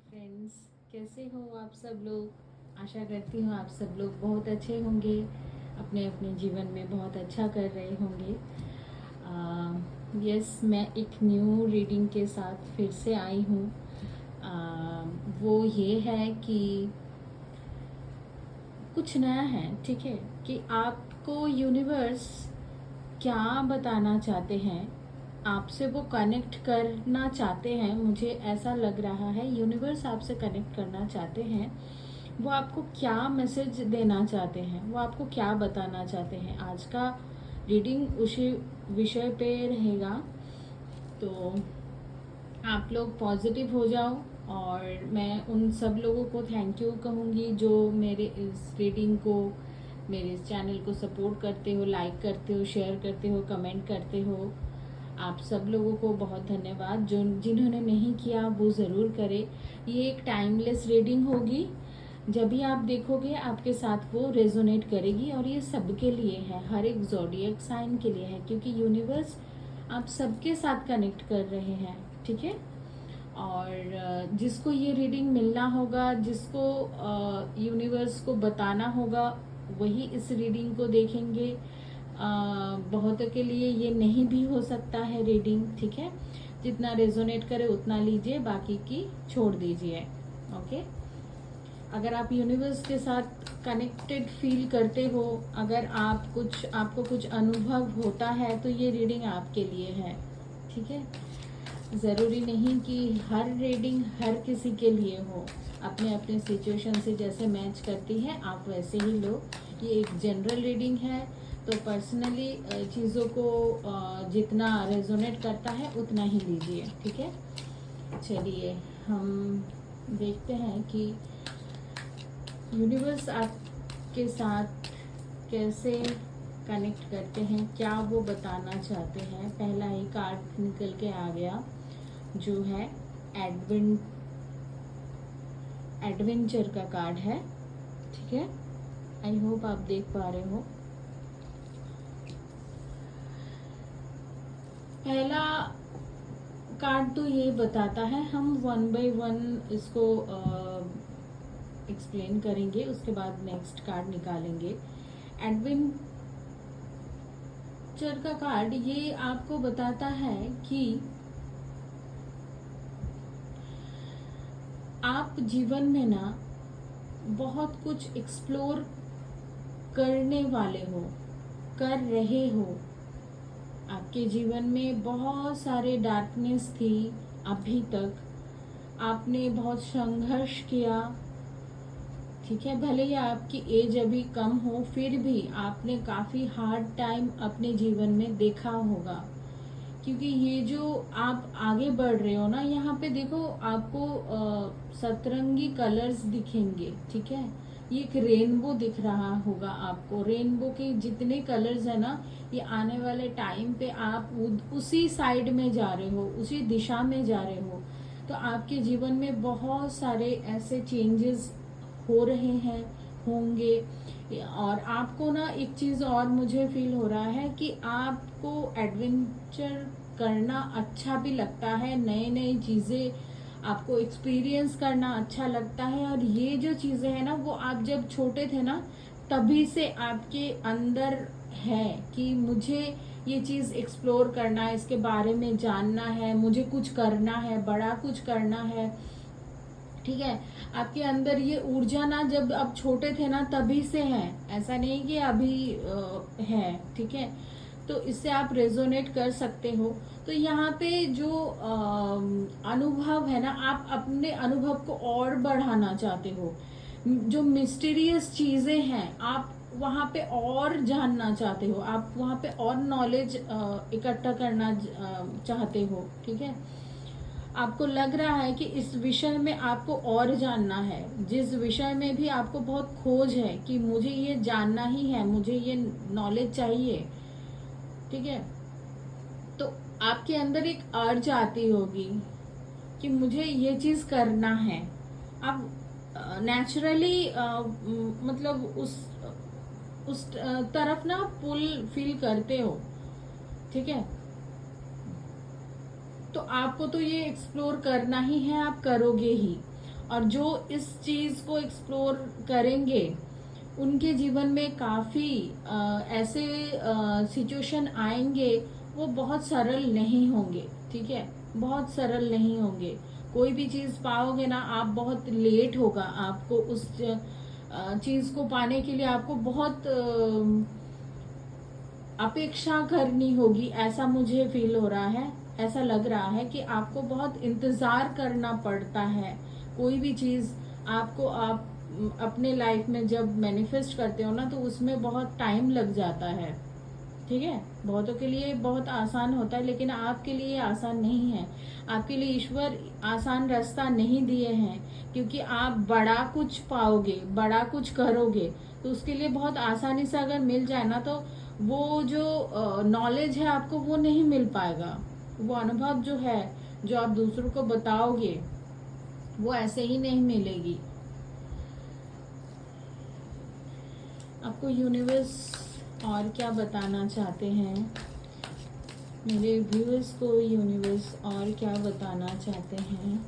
Friends, कैसे हो आप सब लोग। आशा करती हूँ आप सब लोग बहुत अच्छे होंगे, अपने अपने जीवन में बहुत अच्छा कर रहे होंगे। यस, मैं एक न्यू रीडिंग के साथ फिर से आई हूँ। वो ये है कि कुछ नया है, ठीक है, कि आपको यूनिवर्स क्या बताना चाहते हैं, आपसे वो कनेक्ट करना चाहते हैं। मुझे ऐसा लग रहा है यूनिवर्स आपसे कनेक्ट करना चाहते हैं। वो आपको क्या मैसेज देना चाहते हैं, वो आपको क्या बताना चाहते हैं। आज का रीडिंग उसी विषय पे रहेगा, तो आप लोग पॉजिटिव हो जाओ। और मैं उन सब लोगों को थैंक यू कहूँगी जो मेरे इस रीडिंग को, मेरे इस चैनल को सपोर्ट करते हो, लाइक करते हो, शेयर करते हो, कमेंट करते हो। आप सब लोगों को बहुत धन्यवाद। जो जिन्होंने नहीं किया वो ज़रूर करें। ये एक टाइमलेस रीडिंग होगी, जब भी आप देखोगे आपके साथ वो रेजोनेट करेगी। और ये सबके लिए है, हर एक ज़ोडिएक साइन के लिए है, क्योंकि यूनिवर्स आप सबके साथ कनेक्ट कर रहे हैं, ठीक है। और जिसको ये रीडिंग मिलना होगा, जिसको यूनिवर्स को बताना होगा, वही इस रीडिंग को देखेंगे। बहुतों के लिए ये नहीं भी हो सकता है रीडिंग, ठीक है। जितना रेजोनेट करे उतना लीजिए, बाकी की छोड़ दीजिए, ओके। अगर आप यूनिवर्स के साथ कनेक्टेड फील करते हो, अगर आपको कुछ अनुभव होता है, तो ये रीडिंग आपके लिए है, ठीक है। ज़रूरी नहीं कि हर रीडिंग हर किसी के लिए हो, अपने अपने सिचुएशन से जैसे मैच करती है आप वैसे ही लो। ये एक जनरल रीडिंग है, तो पर्सनली चीज़ों को जितना रेजोनेट करता है उतना ही लीजिए, ठीक है। चलिए हम देखते हैं कि यूनिवर्स आपके साथ कैसे कनेक्ट करते हैं, क्या वो बताना चाहते हैं। पहला ही कार्ड निकल के आ गया, जो है एडवेंचर का कार्ड है, ठीक है। आई होप आप देख पा रहे हो। पहला कार्ड तो ये बताता है, हम वन बाय वन इसको एक्सप्लेन करेंगे, उसके बाद नेक्स्ट कार्ड निकालेंगे। एडवेंचर का कार्ड ये आपको बताता है कि आप जीवन में ना बहुत कुछ एक्सप्लोर करने वाले हो, कर रहे हो। आपके जीवन में बहुत सारे डार्कनेस थी, अभी तक आपने बहुत संघर्ष किया, ठीक है। भले ही आपकी एज अभी कम हो, फिर भी आपने काफ़ी हार्ड टाइम अपने जीवन में देखा होगा। क्योंकि ये जो आप आगे बढ़ रहे हो ना, यहाँ पे देखो आपको सतरंगी कलर्स दिखेंगे, ठीक है। ये एक रेनबो दिख रहा होगा आपको। रेनबो के जितने कलर्स है ना, ये आने वाले टाइम पे आप उसी साइड में जा रहे हो, उसी दिशा में जा रहे हो। तो आपके जीवन में बहुत सारे ऐसे चेंजेस हो रहे हैं, होंगे। और आपको ना एक चीज और मुझे फील हो रहा है कि आपको एडवेंचर करना अच्छा भी लगता है, नई नई चीजें आपको एक्सपीरियंस करना अच्छा लगता है। और ये जो चीजें हैं ना, वो आप जब छोटे थे ना, तभी से आपके अंदर है कि मुझे ये चीज एक्सप्लोर करना है, इसके बारे में जानना है, मुझे कुछ करना है, बड़ा कुछ करना है, ठीक है। आपके अंदर ये ऊर्जा ना जब आप छोटे थे ना तभी से है, ऐसा नहीं कि अभी है, ठीक है। तो इससे आप रेजोनेट कर सकते हो। तो यहाँ पे जो अनुभव है ना, आप अपने अनुभव को और बढ़ाना चाहते हो। जो मिस्टीरियस चीजें हैं आप वहाँ पे और जानना चाहते हो, आप वहाँ पे और नॉलेज इकट्ठा करना चाहते हो, ठीक है। आपको लग रहा है कि इस विषय में आपको और जानना है, जिस विषय में भी आपको बहुत खोज है कि मुझे ये जानना ही है, मुझे ये नॉलेज चाहिए, ठीक है। तो आपके अंदर एक अर्ज आती होगी कि मुझे ये चीज करना है। आप नेचुरली मतलब उस तरफ ना पुल फील करते हो, ठीक है। तो आपको तो ये एक्सप्लोर करना ही है, आप करोगे ही। और जो इस चीज को एक्सप्लोर करेंगे उनके जीवन में काफी ऐसे सिचुएशन आएंगे, वो बहुत सरल नहीं होंगे। ठीक है, बहुत सरल नहीं होंगे। कोई भी चीज पाओगे ना आप, बहुत लेट होगा आपको उस चीज को पाने के लिए। आपको बहुत अपेक्षा करनी होगी, ऐसा मुझे फील हो रहा है। ऐसा लग रहा है कि आपको बहुत इंतजार करना पड़ता है। कोई भी चीज आपको, आप अपने लाइफ में जब मैनिफेस्ट करते हो ना, तो उसमें बहुत टाइम लग जाता है। ठीक है, बहुतों के लिए बहुत आसान होता है, लेकिन आपके लिए आसान नहीं है। आपके लिए ईश्वर आसान रास्ता नहीं दिए हैं, क्योंकि आप बड़ा कुछ पाओगे, बड़ा कुछ करोगे, तो उसके लिए बहुत आसानी से अगर मिल जाए ना, तो वो जो नॉलेज है आपको वो नहीं मिल पाएगा। वो अनुभव जो है, जो आप दूसरों को बताओगे, वो ऐसे ही नहीं मिलेगी। आपको यूनिवर्स और क्या बताना चाहते हैं, मेरे व्यूअर्स को यूनिवर्स और क्या बताना चाहते हैं?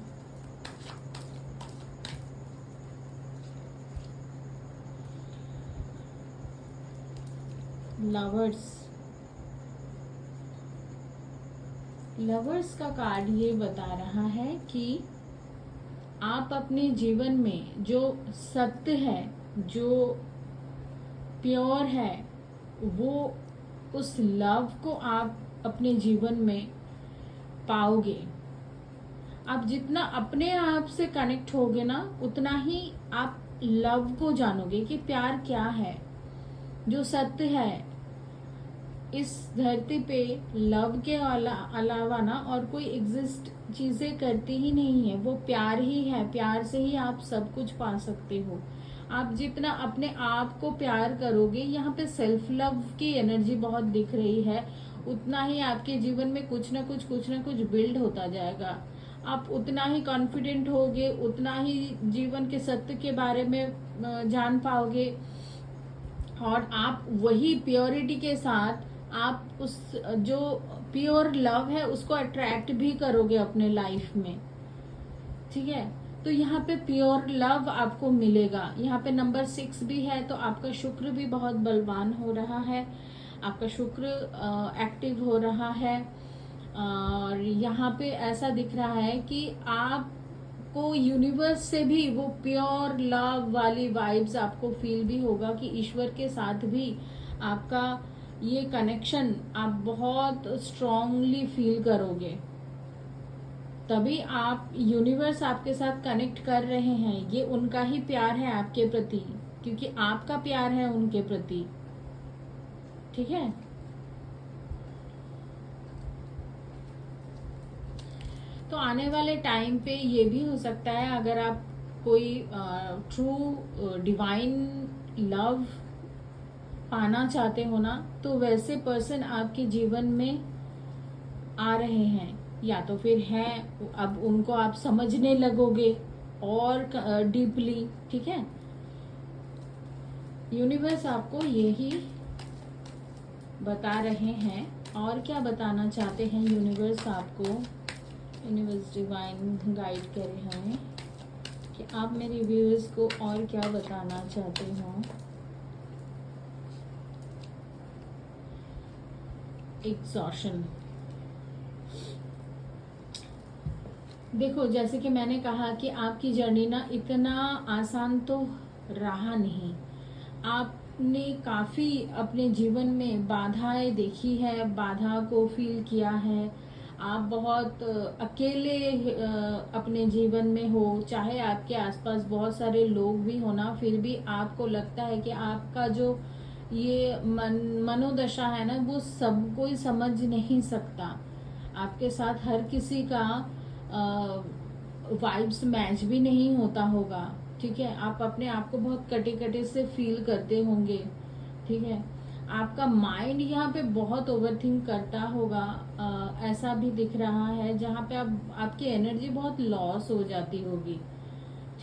लवर्स का कार्ड ये बता रहा है कि आप अपने जीवन में जो सत्य है, जो प्योर है, वो उस लव को आप अपने जीवन में पाओगे। आप जितना अपने आप से कनेक्ट होगे ना, उतना ही आप लव को जानोगे कि प्यार क्या है, जो सत्य है। इस धरती पे लव के अलावा ना और कोई एग्जिस्ट चीजें करती ही नहीं है। वो प्यार ही है, प्यार से ही आप सब कुछ पा सकते हो। आप जितना अपने आप को प्यार करोगे, यहाँ पे सेल्फ लव की एनर्जी बहुत दिख रही है, उतना ही आपके जीवन में कुछ ना कुछ बिल्ड होता जाएगा। आप उतना ही कॉन्फिडेंट होगे, उतना ही जीवन के सत्य के बारे में जान पाओगे, और आप वही प्योरिटी के साथ आप उस जो प्योर लव है उसको अट्रैक्ट भी करोगे अपने लाइफ में। ठीक है, तो यहाँ पे प्योर लव आपको मिलेगा। यहाँ पे नंबर 6 भी है, तो आपका शुक्र भी बहुत बलवान हो रहा है, आपका शुक्र एक्टिव हो रहा है। और यहाँ पे ऐसा दिख रहा है कि आपको यूनिवर्स से भी वो प्योर लव वाली वाइब्स आपको फील भी होगा कि ईश्वर के साथ भी आपका ये कनेक्शन आप बहुत स्ट्रांगली फील करोगे। तभी आप, यूनिवर्स आपके साथ कनेक्ट कर रहे हैं, ये उनका ही प्यार है आपके प्रति, क्योंकि आपका प्यार है उनके प्रति। ठीक है, तो आने वाले टाइम पे ये भी हो सकता है, अगर आप कोई ट्रू डिवाइन लव पाना चाहते हो ना, तो वैसे पर्सन आपके जीवन में आ रहे हैं, या तो फिर है, अब उनको आप समझने लगोगे और डीपली। ठीक है, यूनिवर्स आपको यही बता रहे हैं। और क्या बताना चाहते हैं यूनिवर्स आपको? यूनिवर्स डिवाइन गाइड करे हमें कि आप मेरे व्यूअर्स को और क्या बताना चाहते हो। एग्जॉशन, देखो जैसे कि मैंने कहा कि आपकी जर्नी ना इतना आसान तो रहा नहीं। आपने काफी अपने जीवन में बाधाएं देखी है, बाधा को फील किया है। आप बहुत अकेले अपने जीवन में हो, चाहे आपके आसपास बहुत सारे लोग भी हो ना, फिर भी आपको लगता है कि आपका जो ये मनोदशा है ना, वो सब कोई समझ नहीं सकता। आपके साथ हर किसी का वाइब्स मैच भी नहीं होता होगा। ठीक है, आप अपने आप को बहुत कटे कटे से फील करते होंगे। ठीक है, आपका माइंड यहाँ पे बहुत ओवरथिंक करता होगा, ऐसा भी दिख रहा है, जहाँ पे आपकी एनर्जी बहुत लॉस हो जाती होगी।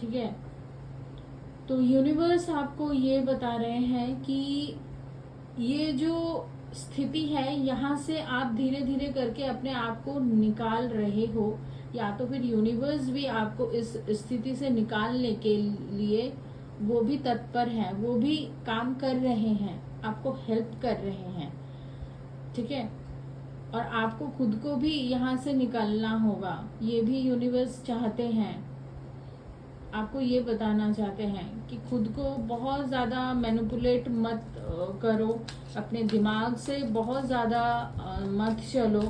ठीक है, तो यूनिवर्स आपको ये बता रहे हैं कि ये जो स्थिति है, यहाँ से आप धीरे धीरे करके अपने आप को निकाल रहे हो, या तो फिर यूनिवर्स भी आपको इस स्थिति से निकालने के लिए वो भी तत्पर है, वो भी काम कर रहे हैं, आपको हेल्प कर रहे हैं, ठीक है। और आपको खुद को भी यहाँ से निकलना होगा, ये भी यूनिवर्स चाहते हैं, आपको ये बताना चाहते हैं कि खुद को बहुत ज़्यादा मैनिपुलेट मत करो, अपने दिमाग से बहुत ज़्यादा मत चलो,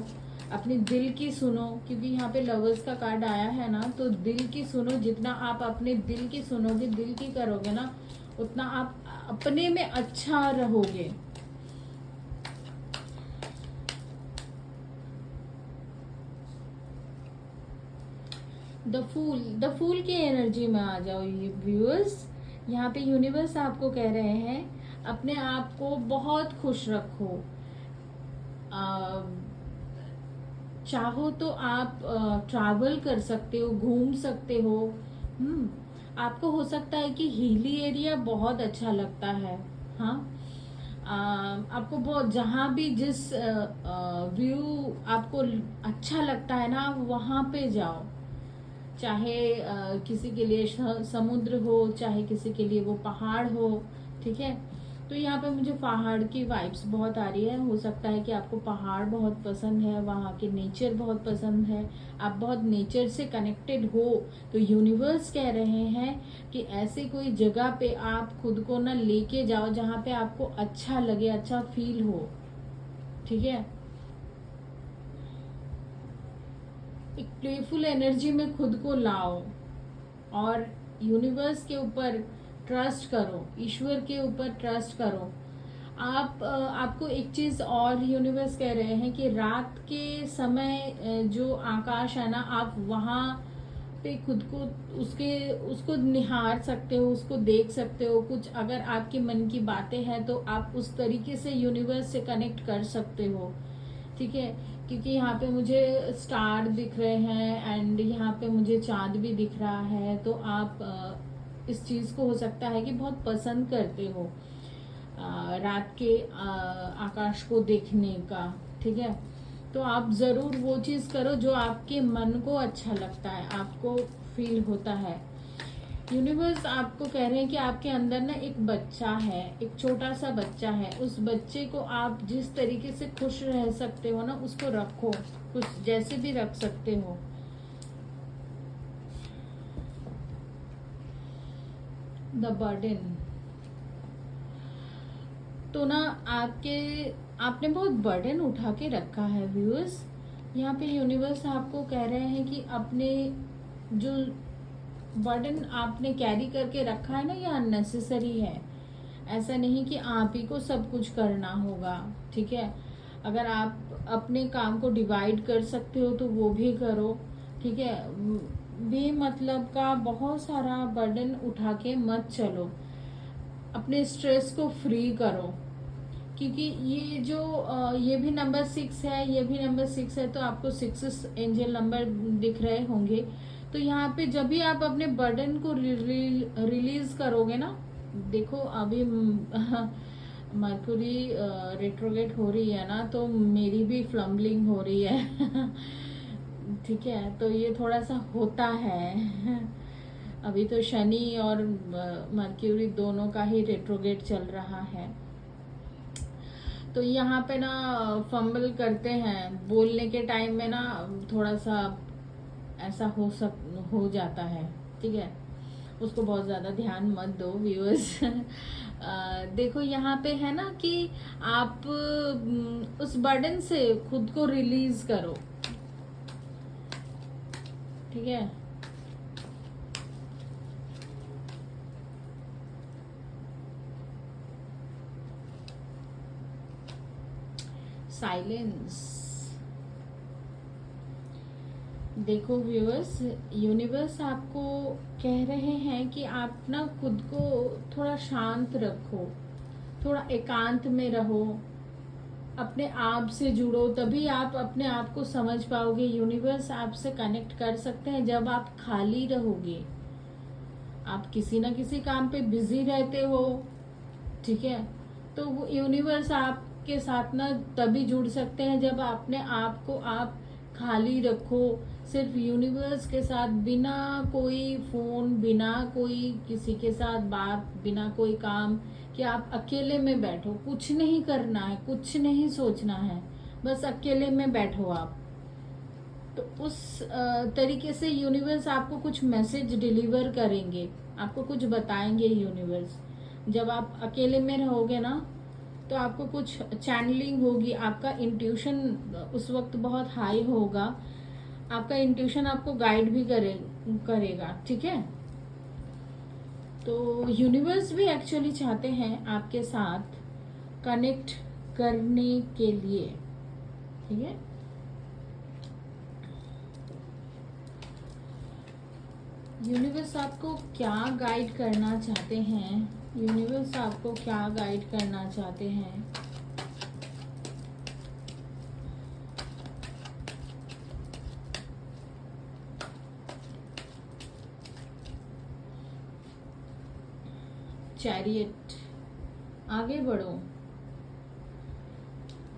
अपनी दिल की सुनो, क्योंकि यहाँ पे लवर्स का कार्ड आया है ना, तो दिल की सुनो। जितना आप अपने दिल की सुनोगे, दिल की करोगे ना, उतना आप अपने में अच्छा रहोगे। द फूल की एनर्जी में आ जाओ ये व्यूअर्स। यहाँ पे यूनिवर्स आपको कह रहे हैं अपने आप को बहुत खुश रखो। चाहो तो आप ट्रैवल कर सकते हो, घूम सकते हो। आपको हो सकता है कि हिली एरिया बहुत अच्छा लगता है। हाँ, आपको बहुत, जहाँ भी जिस व्यू आपको अच्छा लगता है ना, वहाँ पे जाओ। चाहे किसी के लिए समुद्र हो, चाहे किसी के लिए वो पहाड़ हो, ठीक है। तो यहाँ पे मुझे पहाड़ की वाइब्स बहुत आ रही है। हो सकता है कि आपको पहाड़ बहुत पसंद है, वहाँ के नेचर बहुत पसंद है, आप बहुत नेचर से कनेक्टेड हो। तो यूनिवर्स कह रहे हैं कि ऐसे कोई जगह पे आप खुद को ना लेके जाओ जहाँ पे आपको अच्छा लगे, अच्छा फील हो, ठीक है। एक प्लेफुल एनर्जी में खुद को लाओ और यूनिवर्स के ऊपर ट्रस्ट करो, ईश्वर के ऊपर ट्रस्ट करो। आपको एक चीज और यूनिवर्स कह रहे हैं कि रात के समय जो आकाश है ना, आप वहाँ पे खुद को उसको निहार सकते हो, उसको देख सकते हो। कुछ अगर आपके मन की बातें हैं तो आप उस तरीके से यूनिवर्स से कनेक्ट कर सकते हो, ठीक है। क्योंकि यहाँ पे मुझे स्टार दिख रहे हैं एंड यहाँ पे मुझे चांद भी दिख रहा है। तो आप इस चीज को हो सकता है कि बहुत पसंद करते हो, रात के आकाश को देखने का, ठीक है। तो आप जरूर वो चीज करो जो आपके मन को अच्छा लगता है, आपको फील होता है। यूनिवर्स आपको कह रहे हैं कि आपके अंदर ना एक बच्चा है, एक छोटा सा बच्चा है। उस बच्चे को आप जिस तरीके से खुश रह सकते हो ना, उसको रखो, कुछ जैसे भी रख सकते हो। द बर्डन, तो ना आपने बहुत बर्डन उठा के रखा है व्यूअर्स। यहाँ पे यूनिवर्स आपको कह रहे हैं कि अपने जो बर्डन आपने कैरी करके रखा है ना, ये अननेसेसरी है। ऐसा नहीं कि आप ही को सब कुछ करना होगा, ठीक है। अगर आप अपने काम को डिवाइड कर सकते हो तो वो भी करो, ठीक है। बेमतलब का बहुत सारा बर्डन उठा के मत चलो, अपने स्ट्रेस को फ्री करो। क्योंकि ये जो ये भी नंबर 6 है, ये भी नंबर 6 है, तो आपको 6 एंजल नंबर दिख रहे होंगे। तो यहाँ पे जब भी आप अपने बर्डन को रिलीज करोगे ना, देखो अभी मरकुरी रेट्रोगेट हो रही है ना, तो मेरी भी फ्लम्बलिंग हो रही है ठीक है। तो ये थोड़ा सा होता है अभी तो शनि और मरक्यूरी दोनों का ही रेट्रोगेट चल रहा है। तो यहाँ पे ना फंबल करते हैं बोलने के टाइम में ना, थोड़ा सा ऐसा हो जाता है, ठीक है। उसको बहुत ज़्यादा ध्यान मत दो व्यूअर्स देखो यहाँ पे है ना कि आप उस बर्डन से खुद को रिलीज करो, ठीक है। साइलेंस, देखो व्यूअर्स, यूनिवर्स आपको कह रहे हैं कि आप ना खुद को थोड़ा शांत रखो, थोड़ा एकांत में रहो, अपने आप से जुड़ो, तभी आप अपने आप को समझ पाओगे। यूनिवर्स आपसे कनेक्ट कर सकते हैं जब आप खाली रहोगे। आप किसी ना किसी काम पे बिजी रहते हो, ठीक है। तो वो यूनिवर्स आपके साथ ना तभी जुड़ सकते हैं जब अपने आप को आप खाली रखो, सिर्फ यूनिवर्स के साथ, बिना कोई फोन, बिना कोई किसी के साथ बात, बिना कोई काम, कि आप अकेले में बैठो, कुछ नहीं करना है, कुछ नहीं सोचना है, बस अकेले में बैठो आप। तो उस तरीके से यूनिवर्स आपको कुछ मैसेज डिलीवर करेंगे, आपको कुछ बताएंगे यूनिवर्स। जब आप अकेले में रहोगे ना, तो आपको कुछ चैनलिंग होगी, आपका इंट्यूशन उस वक्त बहुत हाई होगा, आपका इंट्यूशन आपको गाइड भी करेगा, ठीक है। तो यूनिवर्स भी एक्चुअली चाहते हैं आपके साथ कनेक्ट करने के लिए, ठीक है। यूनिवर्स आपको क्या गाइड करना चाहते हैं? यूनिवर्स आपको क्या गाइड करना चाहते हैं? चैरियट, आगे बढ़ो,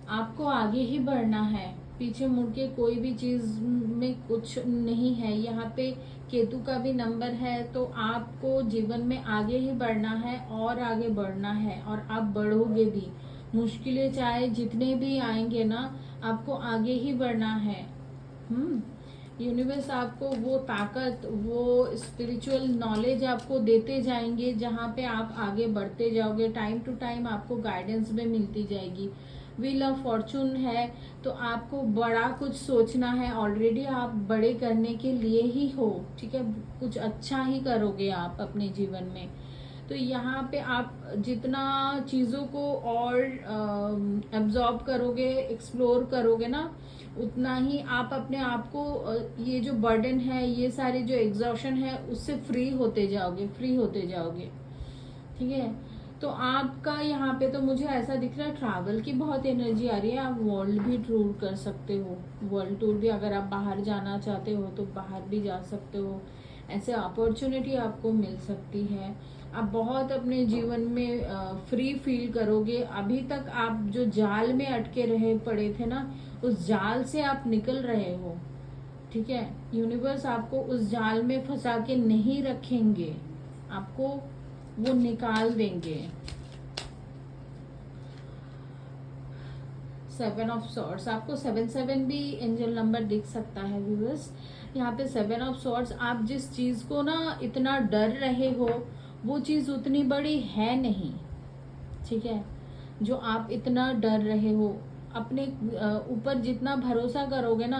आपको आगे ही बढ़ना है, पीछे मुड़ के कोई भी चीज में कुछ नहीं है। यहाँ पे केतु का भी नंबर है, तो आपको जीवन में आगे ही बढ़ना है और आगे बढ़ना है, और आप बढ़ोगे भी। मुश्किलें चाहे जितने भी आएंगे ना, आपको आगे ही बढ़ना है। यूनिवर्स आपको वो ताकत, वो स्पिरिचुअल नॉलेज आपको देते जाएंगे, जहाँ पे आप आगे बढ़ते जाओगे। टाइम टू टाइम आपको गाइडेंस में मिलती जाएगी। व्हील ऑफ फॉर्चून है, तो आपको बड़ा कुछ सोचना है, ऑलरेडी आप बड़े करने के लिए ही हो, ठीक है। कुछ अच्छा ही करोगे आप अपने जीवन में। तो यहाँ पे आप जितना चीज़ों को और एब्जॉर्ब करोगे, एक्सप्लोर करोगे ना, उतना ही आप अपने आप को ये जो बर्डन है, ये सारे जो एग्जॉशन है, उससे फ्री होते जाओगे, फ्री होते जाओगे, ठीक है। तो आपका यहाँ पे तो मुझे ऐसा दिख रहा है, ट्रैवल की बहुत एनर्जी आ रही है। आप वर्ल्ड भी टूर कर सकते हो, वर्ल्ड टूर भी, अगर आप बाहर जाना चाहते हो तो बाहर भी जा सकते हो। ऐसे अपॉर्चुनिटी आपको मिल सकती है। आप बहुत अपने जीवन में फ्री फील करोगे। अभी तक आप जो जाल में अटके रहे पड़े थे ना, उस जाल से आप निकल रहे हो, ठीक है। यूनिवर्स आपको उस जाल में फंसा के नहीं रखेंगे, आपको वो निकाल देंगे। 7 ऑफ सॉर्ड्स, आपको 7 भी एंजल नंबर दिख सकता है व्यूअर्स। यहाँ पे 7 ऑफ सॉर्ड्स, आप जिस चीज को ना इतना डर रहे हो, वो चीज उतनी बड़ी है नहीं, ठीक है। जो आप इतना डर रहे हो, अपने ऊपर जितना भरोसा करोगे ना,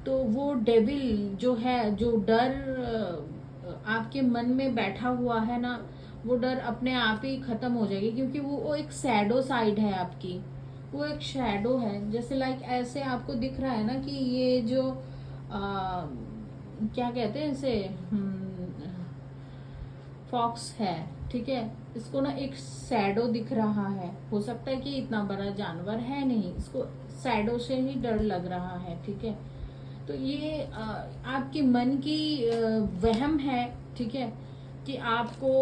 तो वो डेविल जो है, जो डर आपके मन में बैठा हुआ है ना, वो डर अपने आप ही खत्म हो जाएगी। क्योंकि वो एक सैडो साइड है आपकी, वो एक शैडो है। जैसे लाइक ऐसे आपको दिख रहा है ना कि ये जो क्या कहते हैं इसे, फॉक्स है, ठीक है। इसको ना एक सैडो दिख रहा है, हो सकता है कि इतना बड़ा जानवर है नहीं, इसको सैडो से ही डर लग रहा है, ठीक है। तो ये आपके मन की वहम है, ठीक है, कि आपको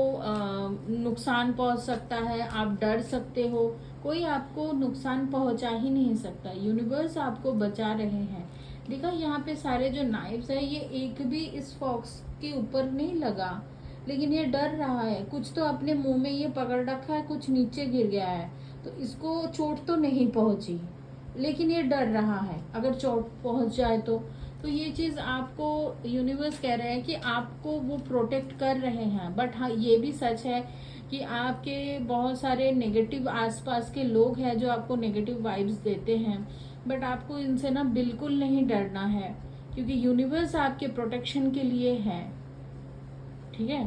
नुकसान पहुंच सकता है, आप डर सकते हो। कोई आपको नुकसान पहुंचा ही नहीं सकता, यूनिवर्स आपको बचा रहे हैं। देखा यहाँ पे सारे जो नाइफ्स है, ये एक भी इस फॉक्स के ऊपर नहीं लगा, लेकिन ये डर रहा है। कुछ तो अपने मुंह में ये पकड़ रखा है, कुछ नीचे गिर गया है, तो इसको चोट तो नहीं पहुंची, लेकिन ये डर रहा है अगर चोट पहुंच जाए तो ये चीज आपको यूनिवर्स कह रहे हैं कि आपको वो प्रोटेक्ट कर रहे हैं। बट हाँ, ये भी सच है कि आपके बहुत सारे नेगेटिव आसपास के लोग हैं जो आपको नेगेटिव वाइब्स देते हैं, बट आपको इनसे ना बिल्कुल नहीं डरना है, क्योंकि यूनिवर्स आपके प्रोटेक्शन के लिए है, ठीक है।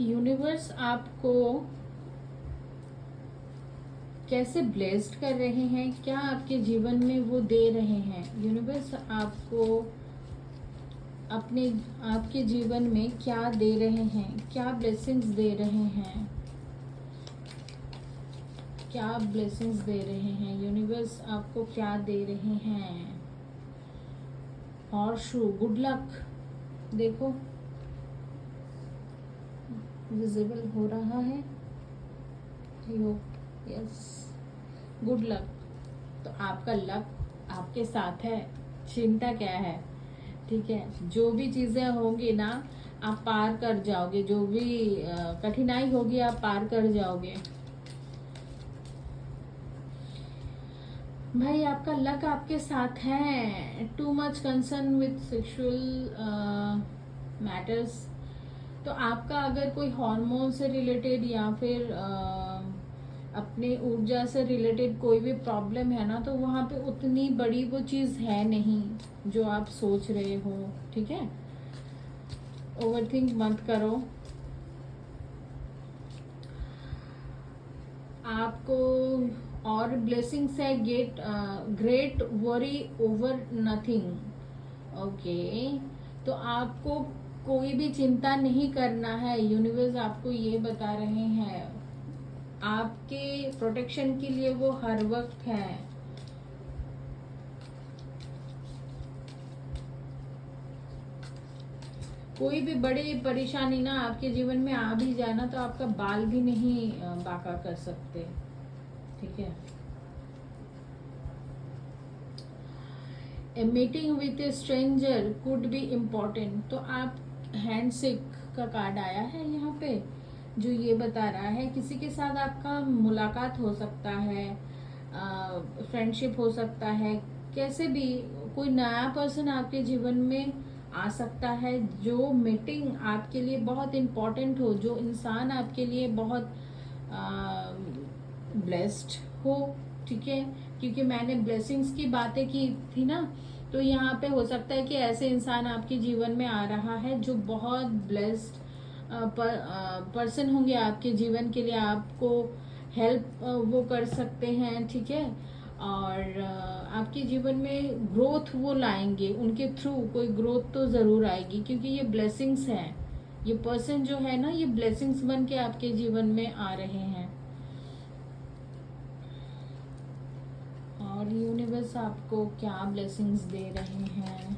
यूनिवर्स आपको कैसे ब्लेस्ड कर रहे हैं, क्या आपके जीवन में वो दे रहे हैं, यूनिवर्स आपको अपने आपके जीवन में क्या दे रहे हैं, क्या ब्लेसिंग्स दे रहे हैं, क्या ब्लेसिंग्स दे रहे हैं, यूनिवर्स आपको क्या दे रहे हैं। हॉर्सशू, गुड लक, देखो विजिबल हो रहा है, यस, गुड लक। तो आपका लक, आप आपके साथ है, चिंता क्या है। ठीक है, जो भी चीजें होंगी ना आप पार कर जाओगे, जो भी कठिनाई होगी आप पार कर जाओगे। भाई आपका लक आपके साथ है। Too much concern with sexual matters, तो आपका अगर कोई हार्मोन से रिलेटेड या फिर अपने ऊर्जा से रिलेटेड कोई भी प्रॉब्लम है ना, तो वहाँ पे उतनी बड़ी वो चीज़ है नहीं जो आप सोच रहे हो। ठीक है, ओवरथिंक मत करो। आपको और ब्लेसिंग्स है, get great worry over nothing. Okay, तो आपको कोई भी चिंता नहीं करना है, यूनिवर्स आपको ये बता रहे हैं। आपके प्रोटेक्शन के लिए वो हर वक्त है। कोई भी बड़ी परेशानी ना आपके जीवन में आ भी जाए ना, तो आपका बाल भी नहीं बांका कर सकते। ठीक है, a meeting with a stranger could be important. तो आप हैंडशेक का कार्ड आया है यहाँ पे, जो ये बता रहा है किसी के साथ आपका मुलाकात हो सकता है, फ्रेंडशिप हो सकता है, कैसे भी कोई नया पर्सन आपके जीवन में आ सकता है। जो मीटिंग आपके लिए बहुत इम्पोर्टेंट हो, जो इंसान आपके लिए बहुत ब्लेस्ड हो। ठीक है, क्योंकि मैंने ब्लेसिंग्स की बातें की थी ना, तो यहाँ पे हो सकता है कि ऐसे इंसान आपके जीवन में आ रहा है जो बहुत ब्लेस्ड पर्सन होंगे आपके जीवन के लिए, आपको हेल्प वो कर सकते हैं। ठीक है, और आपके जीवन में ग्रोथ वो लाएंगे, उनके थ्रू कोई ग्रोथ तो जरूर आएगी, क्योंकि ये ब्लेसिंग्स हैं। ये पर्सन जो है ना, ये ब्लेसिंग्स बन के आपके जीवन में आ रहे हैं। और यूनिवर्स आपको क्या ब्लेसिंग्स दे रहे हैं,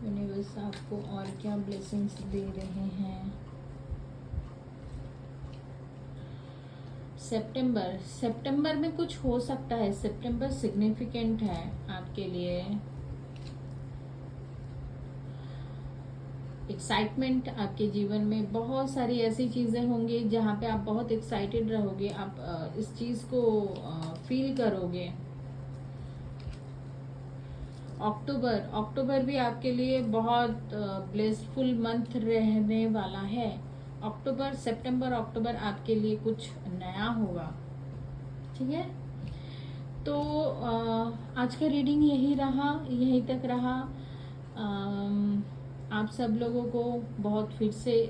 यूनिवर्स आपको और क्या ब्लेसिंग्स दे रहे हैं। सितंबर में कुछ हो सकता है। सितंबर सिग्निफिकेंट है आपके लिए। एक्साइटमेंट आपके जीवन में, बहुत सारी ऐसी चीजें होंगी जहाँ पे आप बहुत एक्साइटेड रहोगे, आप इस चीज को फील करोगे। अक्टूबर भी आपके लिए बहुत ब्लेसफुल मंथ रहने वाला है। सितंबर अक्टूबर आपके लिए कुछ नया होगा। ठीक है, तो आज का रीडिंग यहीं तक रहा। आप सब लोगों को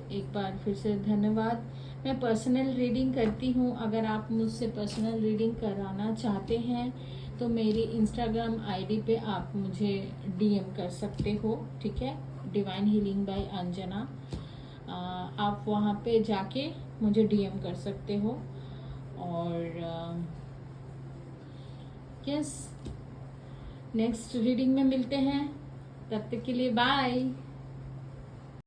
एक बार फिर से धन्यवाद। मैं पर्सनल रीडिंग करती हूँ, अगर आप मुझसे पर्सनल रीडिंग कराना चाहते हैं तो मेरी इंस्टाग्राम आईडी पे आप मुझे डीएम कर सकते हो। ठीक है, डिवाइन हीलिंग बाय अंजना, आप वहाँ पे जाके मुझे डीएम कर सकते हो। और यस, नेक्स्ट रीडिंग में मिलते हैं, तब तक के लिए बाय।